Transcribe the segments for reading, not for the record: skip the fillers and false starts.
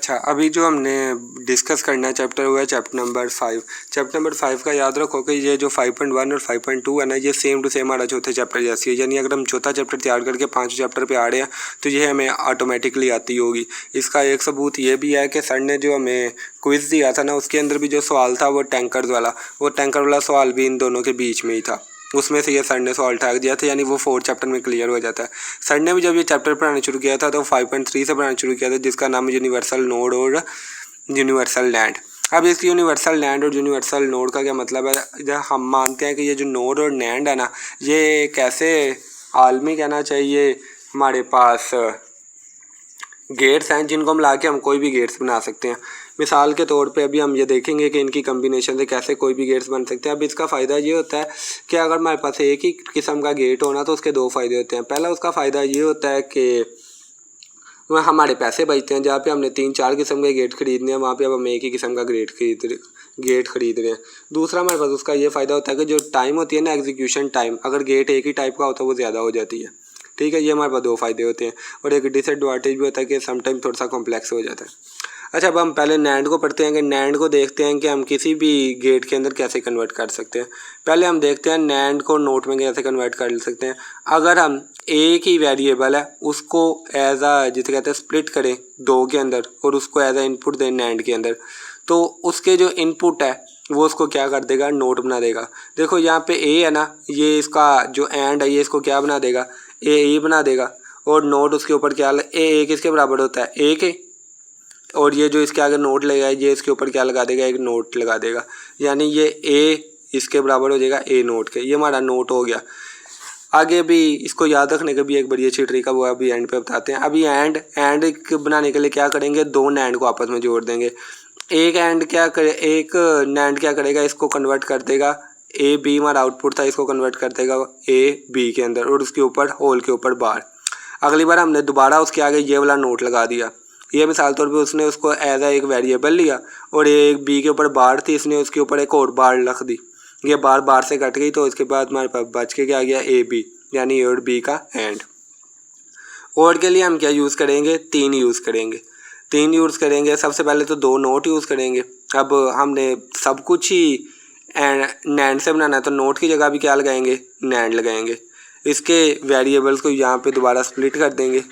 अच्छा, अभी जो हमने डिस्कस करना है चैप्टर हुआ है चैप्टर नंबर 5। चैप्टर नंबर 5 का याद रखो कि ये जो 5.1 और 5.2 है ना, ये सेम टू सेम हमारा चौथे चैप्टर जैसी है। यानी अगर हम चौथा चैप्टर तैयार करके पाँचवें चैप्टर पे आ रहे हैं तो ये हमें ऑटोमेटिकली आती होगी। इसका एक सबूत ये भी है कि सर ने जो हमें क्विज़ दिया था ना, उसके अंदर भी जो सवाल था वो टैंकर वाला सवाल भी इन दोनों के बीच में ही था। उसमें से ये सर ने सवाल उठा दिया था, यानी वो 4th चैप्टर में क्लियर हो जाता है। सर ने भी जब ये चैप्टर पढ़ाना शुरू किया था तो 5.3 से पढ़ाना शुरू किया था, जिसका नाम यूनिवर्सल नोड और यूनिवर्सल लैंड। अब इस यूनिवर्सल लैंड और यूनिवर्सल नोड का क्या मतलब है? जब हम मानते हैं कि ये जो नोड और लैंड है ना, ये कैसे आलमी कहना चाहिए हमारे पास गेट्स हैं जिनको हम ला के हम कोई भी गेट्स बना सकते हैं। मिसाल के तौर पे अभी हम ये देखेंगे कि इनकी कम्बिनेशन से कैसे कोई भी गेट्स बन सकते हैं। अब इसका फ़ायदा ये होता है कि अगर हमारे पास एक ही किस्म का गेट होना तो उसके दो फ़ायदे होते हैं। पहला उसका फ़ायदा ये होता है कि वह हमारे पैसे बचते हैं। जहाँ पे हमने 3-4 किस्म के गेट खरीदने हैं, वहाँ पे अब हम एक ही किस्म का गेट खरीद रहे हैं। दूसरा हमारे पास उसका ये फ़ायदा होता है कि जो टाइम होती है ना, एग्जीक्यूशन टाइम, अगर गेट एक ही टाइप का होता है वो ज़्यादा हो जाती है। ठीक है, ये हमारे पास दो फ़ायदे होते हैं। और एक डिसएडवांटेज भी होता है कि समटाइम थोड़ा सा कॉम्प्लेक्स हो जाता है। अच्छा, अब हम पहले नैंड को पढ़ते हैं कि नैंड को देखते हैं कि हम किसी भी गेट के अंदर कैसे कन्वर्ट कर सकते हैं। पहले हम देखते हैं नैंड को नोट में कैसे कन्वर्ट कर सकते हैं। अगर हम एक ही वेरिएबल है उसको एज जिसे कहते हैं स्प्लिट करें दो के अंदर और उसको एज इनपुट दें नैंड के अंदर, तो उसके जो इनपुट है वो उसको क्या कर देगा, नोट बना देगा। देखो यहाँ पे ए है ना, ये इसका जो एंड है ये इसको क्या बना देगा, ए बना देगा। और नोट उसके ऊपर क्या ए किसके बराबर होता है, ए के। और ये जो इसके आगे नोट लगेगा ये इसके ऊपर क्या लगा देगा, एक नोट लगा देगा। यानी ये ए इसके बराबर हो जाएगा ए नोट के। ये हमारा नोट हो गया। आगे भी इसको याद रखने का भी एक बड़ी अच्छी ट्रिक है, वो अभी एंड पे बताते हैं। अभी एंड बनाने के लिए क्या करेंगे, दो नैंड को आपस में जोड़ देंगे। एक नैंड क्या करेगा, इसको कन्वर्ट कर देगा ए बी, हमारा आउटपुट था, इसको कन्वर्ट कर देगा ए बी के अंदर और उसके ऊपर होल के ऊपर बार। अगली बार हमने दोबारा उसके आगे ये वाला नोट लगा दिया। ये मिसाल तौर पे उसने उसको एज एक वेरिएबल लिया और एक बी के ऊपर बार थी, इसने उसके ऊपर एक और बार रख दी। ये बार से कट गई तो इसके बाद हमारे पास बच के क्या गया, ए बी, यानी ए और बी का एंड। और के लिए हम क्या यूज़ करेंगे, तीन यूज़ करेंगे। सबसे पहले तो दो नोट यूज़ करेंगे। अब हमने सब कुछ ही नैंड से बनाना है तो नोट की जगह भी क्या लगाएंगे, नैंड लगाएंगे। इसके वेरिएबल्स को यहाँ पे दोबारा स्प्लिट कर देंगे।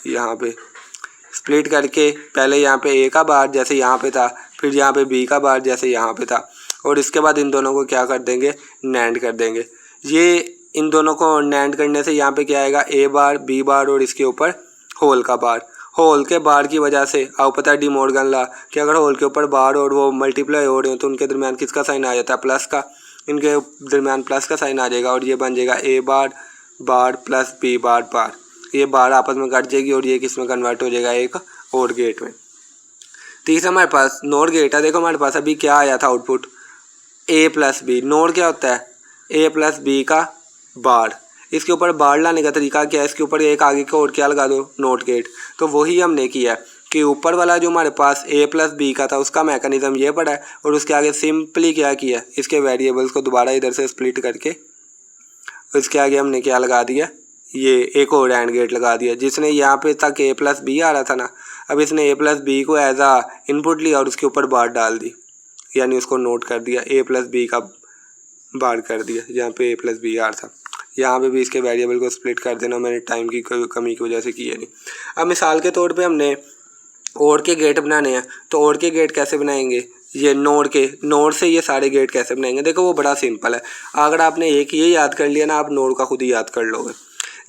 यहाँ पे स्प्लिट करके पहले यहाँ पे ए का बार जैसे यहाँ पे था, फिर यहाँ पे बी का बार जैसे यहाँ पे था, और इसके बाद इन दोनों को क्या कर देंगे, नैंड कर देंगे। ये इन दोनों को नैंड करने से यहाँ पे क्या आएगा, ए बार बी बार और इसके ऊपर होल का बार। होल के बार की वजह से आपको पता है डी मॉर्गन लॉ कि अगर होल के ऊपर बार और वो मल्टीप्लाई हो रहे हो तो उनके दरमियान किसका साइन आ जाता है, प्लस का। इनके दरमियान प्लस का साइन आ जाएगा और ये बन जाएगा ए बार बार प्लस बी बार बार। ये बार आपस में कट जाएगी और ये किस में कन्वर्ट हो जाएगा, एक और गेट में। तीसरा हमारे पास नोट गेट है। देखो हमारे पास अभी क्या आया था आउटपुट, ए प्लस बी। नोट क्या होता है, ए प्लस बी का बार। इसके ऊपर बार लाने का तरीका क्या है, इसके ऊपर एक आगे का और क्या लगा दो, नोट गेट। तो वही हमने किया कि ऊपर वाला जो हमारे पास ए प्लस बी का था उसका मैकेनिज्म ये पड़ा है और उसके आगे सिंपली क्या किया, इसके वेरिएबल्स को दोबारा इधर से स्प्लिट करके इसके आगे हमने क्या लगा दिया, ये एक और एंड गेट लगा दिया। जिसने यहाँ पे तक ए प्लस बी आ रहा था ना, अब इसने ए प्लस बी को एज आ इनपुट लिया और उसके ऊपर बार डाल दी, यानी उसको नोट कर दिया, ए प्लस बी का बार कर दिया जहाँ पे ए प्लस बी आ रहा था। यहाँ पे भी इसके वेरिएबल को स्प्लिट कर देना, मैंने टाइम की कमी की वजह से किया नहीं। अब मिसाल के तौर पे हमने और के गेट बनाने हैं तो और के गेट कैसे बनाएंगे, ये नोड से ये सारे गेट कैसे बनाएंगे। देखो वो बड़ा सिंपल है। अगर आपने एक ये याद कर लिया ना, आप नोड का खुद ही याद कर लोगे।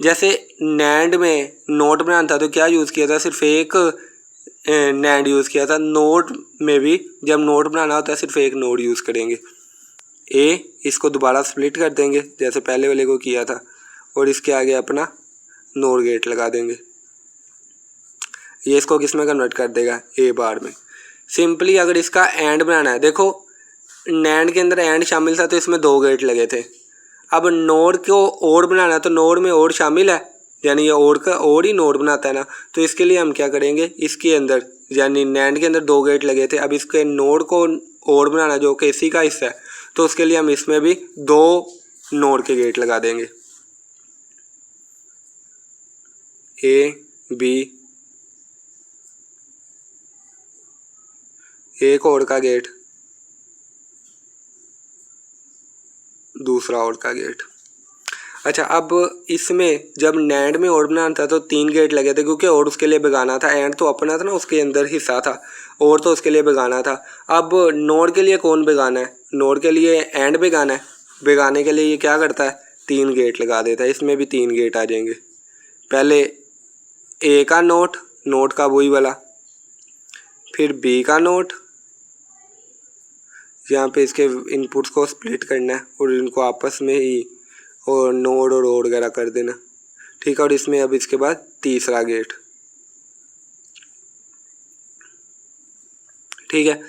जैसे नैंड में नोट बनाना था तो क्या यूज़ किया था, सिर्फ एक नैंड यूज़ किया था। नोड में भी जब नोट बनाना होता है सिर्फ एक नोड यूज़ करेंगे। ए इसको दोबारा स्प्लिट कर देंगे जैसे पहले वाले को किया था और इसके आगे अपना नोर गेट लगा देंगे। ये इसको किस में कन्वर्ट कर देगा, ए बार में। सिंपली अगर इसका एंड बनाना है, देखो नैंड के अंदर एंड शामिल था तो इसमें दो गेट लगे थे। अब नोड को और बनाना है तो नोड में और शामिल है, यानी ये और का और ही नोड बनाता है ना। तो इसके लिए हम क्या करेंगे, इसके अंदर यानी नैंड के अंदर दो गेट लगे थे, अब इसके नोड को और बनाना जो कि इसी का हिस्सा है, तो उसके लिए हम इसमें भी दो नोड के गेट लगा देंगे, ए बी एक और का गेट, दूसरा और का गेट। अच्छा, अब इसमें जब नैंड में और बनाना था तो 3 गेट लगे थे, क्योंकि और उसके लिए बेगाना था, एंड तो अपना था ना, उसके अंदर हिस्सा था, और तो उसके लिए बेगाना था। अब नोड के लिए कौन बेगाना है? नोड के लिए एंड बेगाना है। बेगाने के लिए ये क्या करता है? 3 गेट लगा देता है। इसमें भी 3 गेट आ जाएंगे। पहले ए का नोट का वही वाला, फिर बी का नोट, यहाँ पे इसके इनपुट्स को स्प्लिट करना है और इनको आपस में ही और नोड और वगैरह कर देना, ठीक है। और इसमें अब इसके बाद तीसरा गेट, ठीक है।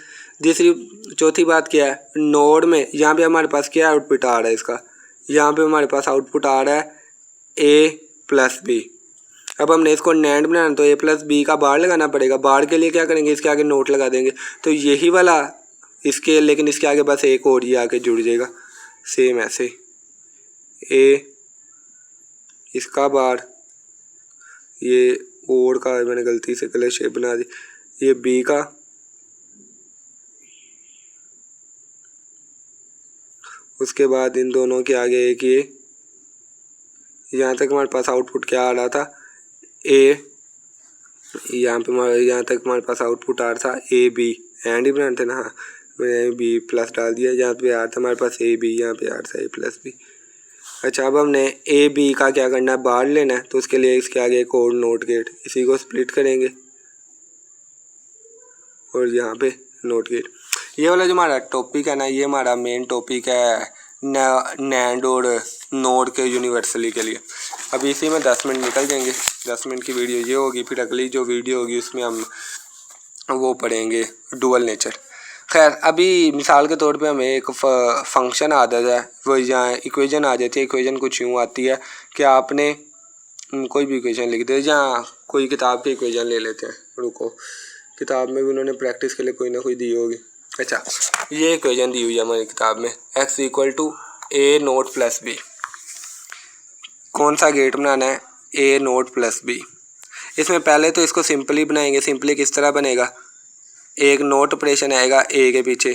चौथी बात क्या है? नोड में यहाँ पे हमारे पास क्या आउटपुट आ रहा है इसका? यहाँ पे हमारे पास आउटपुट आ रहा है ए प्लस बी। अब हमने इसको नैंड बनाना तो ए प्लस बी का बार लगाना पड़ेगा। बार के लिए क्या करेंगे? इसके आगे नोट लगा देंगे, तो यही वाला इसके, लेकिन इसके आगे बस एक और ये आके जुड़ जाएगा। सेम ऐसे ए, इसका बार, ये और का मैंने गलती से गलत शेप बना दी, ये बी का, उसके बाद इन दोनों के आगे एक ये। यहाँ तक हमारे पास आउटपुट क्या आ रहा था? ए, यहाँ तक हमारे पास आउटपुट आ रहा था ए बी, एंड ही बनाते ना, हाँ मैंने बी प्लस डाल दिया। यहाँ पे आ रहा था हमारे पास ए बी, यहाँ पे आ रहा था ए प्लस बी। अच्छा, अब हमने ए बी का क्या करना है? बाहर लेना है, तो उसके लिए इसके आगे एक और नोट गेट, इसी को स्प्लिट करेंगे और यहाँ पे नोट गेट। ये वाला जो हमारा टॉपिक है ना, ये हमारा मेन टॉपिक है नैंड और नोड के यूनिवर्सली के लिए। अभी इसी में 10 मिनट निकल जाएंगे। 10 मिनट की वीडियो ये होगी, फिर अगली जो वीडियो होगी उसमें हम वो पढ़ेंगे डुअल नेचर। खैर, अभी मिसाल के तौर पे हमें एक फंक्शन आ जाता है, वो यहाँ इक्वेशन आ जाती है। इक्वेशन कुछ यूँ आती है कि आपने कोई भी इक्वेशन लिख दे, जहाँ कोई किताब की इक्वेशन ले लेते हैं, रुको, किताब में भी उन्होंने प्रैक्टिस के लिए कोई ना कोई दी होगी। अच्छा, ये इक्वेशन दी हुई है हमारी किताब में, x equal to A not plus B. कौन सा गेट बनाना है? A not plus B. इसमें पहले तो इसको सिंपली बनाएंगे। सिंपली किस तरह बनेगा? एक नोट ऑपरेशन आएगा ए के पीछे,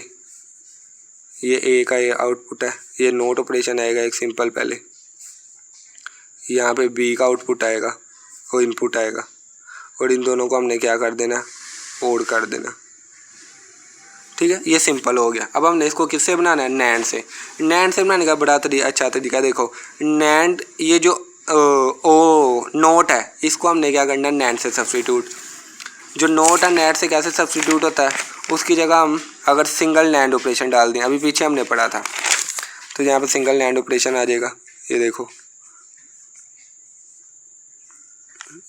ये ए का ये आउटपुट है, ये नोट ऑपरेशन आएगा एक सिंपल पहले, यहाँ पे बी का आउटपुट आएगा, वो इनपुट आएगा, और इन दोनों को हमने क्या कर देना? ओड कर देना, ठीक है। ये सिंपल हो गया। अब हमने इसको किससे बनाना है? नैंड से। नैंड से बनाने का बड़ा अच्छा तरीका देखो, नैंड ये जो नोट है, इसको हमने क्या करना है? नैंड से सब्स्टिट्यूट। जो नोट है नैंड से कैसे सब्स्टिट्यूट होता है? उसकी जगह हम अगर सिंगल नैंड ऑपरेशन डाल दें, अभी पीछे हमने पढ़ा था, तो यहाँ पे सिंगल नैंड ऑपरेशन आ जाएगा। ये देखो,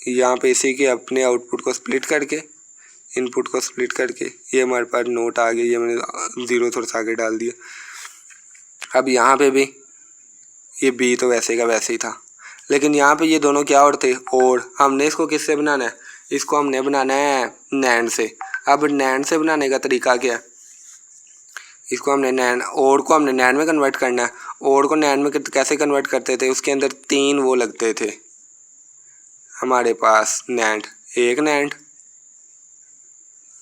यहाँ पे इसी के अपने आउटपुट को स्प्लिट करके, इनपुट को स्प्लिट करके, ये हमारे पास नोट आ गई, ये मैंने 0 थोड़ा सा आगे डाल दिया। अब यहाँ पे भी ये बी तो वैसे का वैसे ही था, लेकिन यहाँ पे ये दोनों क्या और थे? और हमने इसको किससे बनाना है? इसको हमने बनाना है नैंड से। अब नैंड से बनाने का तरीका क्या है? इसको हमने नैंड, और को हमने नैंड में कन्वर्ट करना है। और को नैंड में कैसे कन्वर्ट करते थे? उसके अंदर 3 वो लगते थे हमारे पास नैंड, एक नैंड,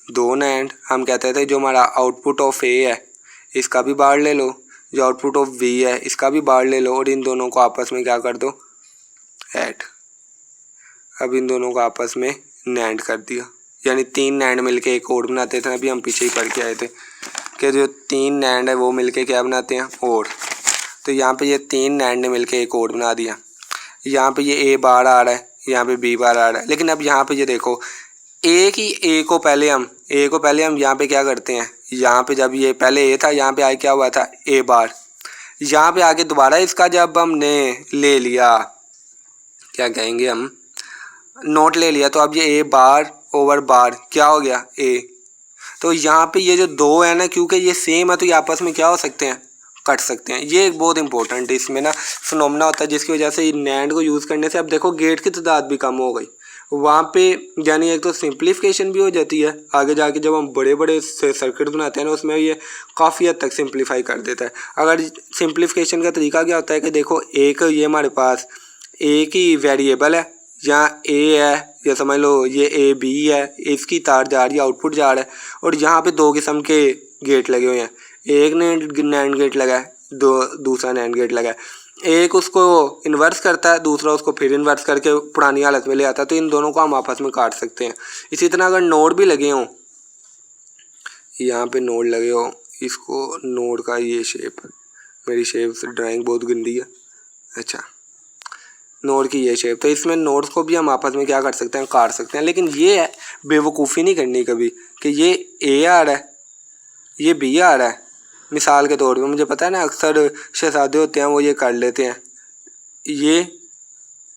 2 नैंड। हम कहते थे जो हमारा आउटपुट ऑफ ए है इसका भी बार ले लो, जो आउटपुट ऑफ बी है इसका भी बार ले लो, और इन दोनों को आपस में क्या कर दो? ऐड। अब इन दोनों को आपस में नैंड कर दिया, यानी 3 नैंड मिलके एक और बनाते थे। अभी हम पीछे ही पढ़ के आए थे कि जो 3 नैंड है वो मिलके क्या बनाते हैं? और। तो यहाँ पे ये 3 नैंड ने मिलके एक और बना दिया। यहाँ पे ये ए बार आ रहा है, यहाँ पे बी बार आ रहा है, लेकिन अब यहाँ पे ये देखो, ए को पहले हम यहाँ पे क्या करते हैं? यहाँ पे जब ये पहले ए था, यहाँ पे आगे क्या हुआ था? ए बार। यहाँ पे आगे दोबारा इसका जब हमने ले लिया, क्या कहेंगे हम? नोट ले लिया, तो अब ये ए बार ओवर बार क्या हो गया? ए। तो यहाँ पे ये जो 2 है ना, क्योंकि ये सेम है तो ये आपस में क्या हो सकते हैं? कट सकते हैं। ये एक बहुत इंपॉर्टेंट है, इसमें ना फिनोमेना होता है जिसकी वजह से नैंड को यूज़ करने से अब देखो गेट की तादाद भी कम हो गई वहाँ पे, यानी एक तो सिंप्लीफिकेशन भी हो जाती है। आगे जाके जब हम बड़े बड़े सर्किट बनाते हैं ना, उसमें ये काफ़ी हद तक सिंप्लीफाई कर देता है। अगर सिंप्लीफिकेशन का तरीका क्या होता है कि देखो, एक ये हमारे पास एक ही वेरिएबल है, यहाँ ए है, ये समझ लो ये ए बी है, इसकी तार जा रही है, आउटपुट जा रहा है, और यहाँ पे दो किस्म के गेट लगे हुए हैं, एक नैंड गेट लगा है, दूसरा नैंड गेट लगा है। एक उसको इन्वर्स करता है, दूसरा उसको फिर इन्वर्स करके पुरानी हालत में ले आता है। तो इन दोनों को हम आपस में काट सकते हैं। इसी तरह अगर नोड भी लगे हों, यहाँ पे नोड लगे हो, इसको नोड का ये शेप, मेरी शेप से ड्राइंग बहुत गंदी है, अच्छा नोड की ये शेप, तो इसमें नोड्स को भी हम आपस में क्या कर सकते हैं, काट सकते हैं। लेकिन ये है बेवकूफ़ी नहीं करनी कभी कि ये ए आ रहा है, ये बी आ रहा है। मिसाल के तौर पे मुझे पता है ना, अक्सर शहजादे होते हैं वो ये कर लेते हैं, ये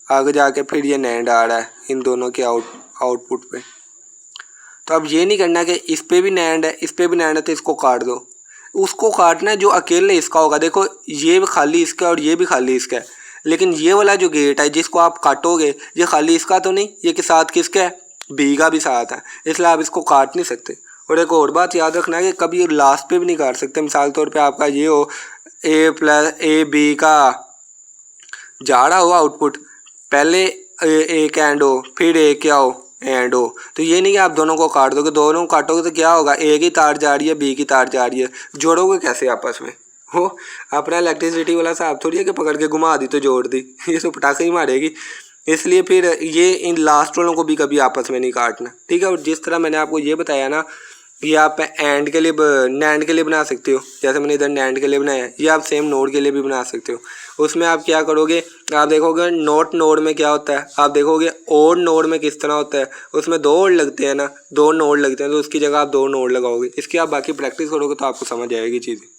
आगे जाके फिर ये नैंड आ रहा है इन दोनों के आउटपुट पे। तो अब ये नहीं करना कि इस पे भी नैंड है, इस पे भी नैंड है, तो इसको काट दो। उसको काटना है जो अकेले इसका होगा। देखो ये भी खाली इसका और ये भी खाली इसका है, लेकिन ये वाला जो गेट है जिसको आप काटोगे, ये खाली इसका तो नहीं, ये के साथ किसका है, बी का भी साथ है, इसलिए आप इसको काट नहीं सकते। और एक और बात याद रखना है कि कभी लास्ट पे भी नहीं काट सकते। मिसाल तौर पे आपका ये हो ए बी का जा रहा हो आउटपुट, पहले एक एंड हो, फिर एक क्या हो, एंड हो, तो ये नहीं कि आप दोनों को काट दोगे। दोनों को काटोगे तो क्या होगा, ए की तार जा रही है, बी की तार जा रही है, जोड़ोगे कैसे आपस में हो। अपना इलेक्ट्रिसिटी वाला साहब थोड़ी है कि पकड़ के घुमा दी तो जोड़ दी, ये तो पटाखे ही मारेगी। इसलिए फिर ये इन लास्ट वालों को भी कभी आपस में नहीं काटना, ठीक है। और जिस तरह मैंने आपको ये बताया ना, ये आप एंड के लिए नैंड के लिए बना सकते हो, जैसे मैंने इधर नैंड के लिए बनाया है, ये आप सेम नोड के लिए भी बना सकते हो। उसमें आप क्या करोगे, आप देखोगे नॉट नोड में क्या होता है, आप देखोगे ओड नोड में किस तरह होता है, उसमें दो ओड लगते हैं ना, दो नोड लगते हैं, तो उसकी जगह आप दो नोड लगाओगे। इसकी आप बाकी प्रैक्टिस करोगे तो आपको समझ आएगी चीज़ें।